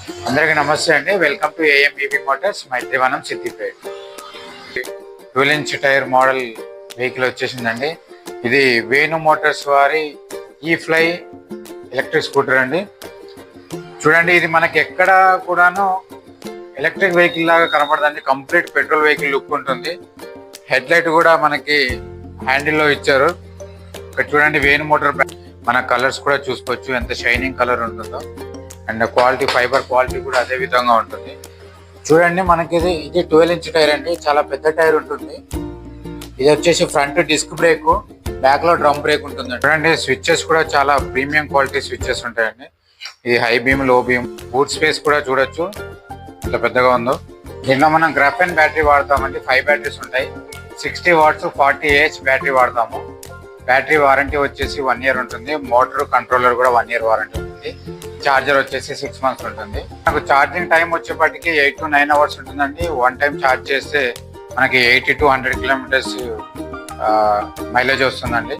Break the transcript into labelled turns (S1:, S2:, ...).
S1: అందరికీ నమస్తే అండి. Welcome to AMEB motors, Maitrivanam, Siddipet. 12-inch tyre model vehicle వచ్చేసిందండి. ఇది వేణు మోటార్స్ వారి ఈ-ఫ్లై ఎలక్ట్రిక్ స్కూటర్ అండి. చూడండి, ఇది మనకి ఎక్కడ కూడాను ఎలక్ట్రిక్ వెహికల్ లాగా కనపడదండి. కంప్లీట్ పెట్రోల్ వెహికల్ లుక్ ఉంటుంది. హెడ్ లైట్ కూడా మనకి హ్యాండిల్లో ఇచ్చారు. ఇక్కడ చూడండి, వేణు మోటార్ మన కలర్స్ కూడా చూసుకోవచ్చు, ఎంత షైనింగ్ కలర్ ఉంటుందో. అండ్ క్వాలిటీ, ఫైబర్ క్వాలిటీ కూడా అదే విధంగా ఉంటుంది. చూడండి, మనకి ఇది 12-inch టైర్ అండి. చాలా పెద్ద టైర్ ఉంటుంది. ఇది వచ్చేసి ఫ్రంట్ డిస్క్ బ్రేక్, బ్యాక్ లో డ్రమ్ బ్రేక్ ఉంటుంది. చూడండి, స్విచ్చెస్ కూడా చాలా ప్రీమియం క్వాలిటీ స్విచ్చెస్ ఉంటాయండి. ఇది హై బీమ్, లో బీమ్. బూట్ స్పేస్ కూడా చూడొచ్చు ఎంత పెద్దగా ఉందో. దీంట్లో మనం గ్రాఫెన్ బ్యాటరీ వాడతామండి. 5 బ్యాటరీస్ ఉంటాయి. 60 watts 40 Ah బ్యాటరీ వాడతాము. బ్యాటరీ వారంటీ వచ్చేసి 1 year ఉంటుంది. మోటార్ కంట్రోలర్ కూడా 1 year వారంటీ ఉంటుంది. చార్జర్ వచ్చేసి 6 months ఉంటుంది. నాకు ఛార్జింగ్ టైం వచ్చేప్పటికి 8 to 9 hours ఉంటుందండి. వన్ టైం ఛార్జ్ చేస్తే మనకి 80 to 100 kilometers మైలేజ్ వస్తుందండి.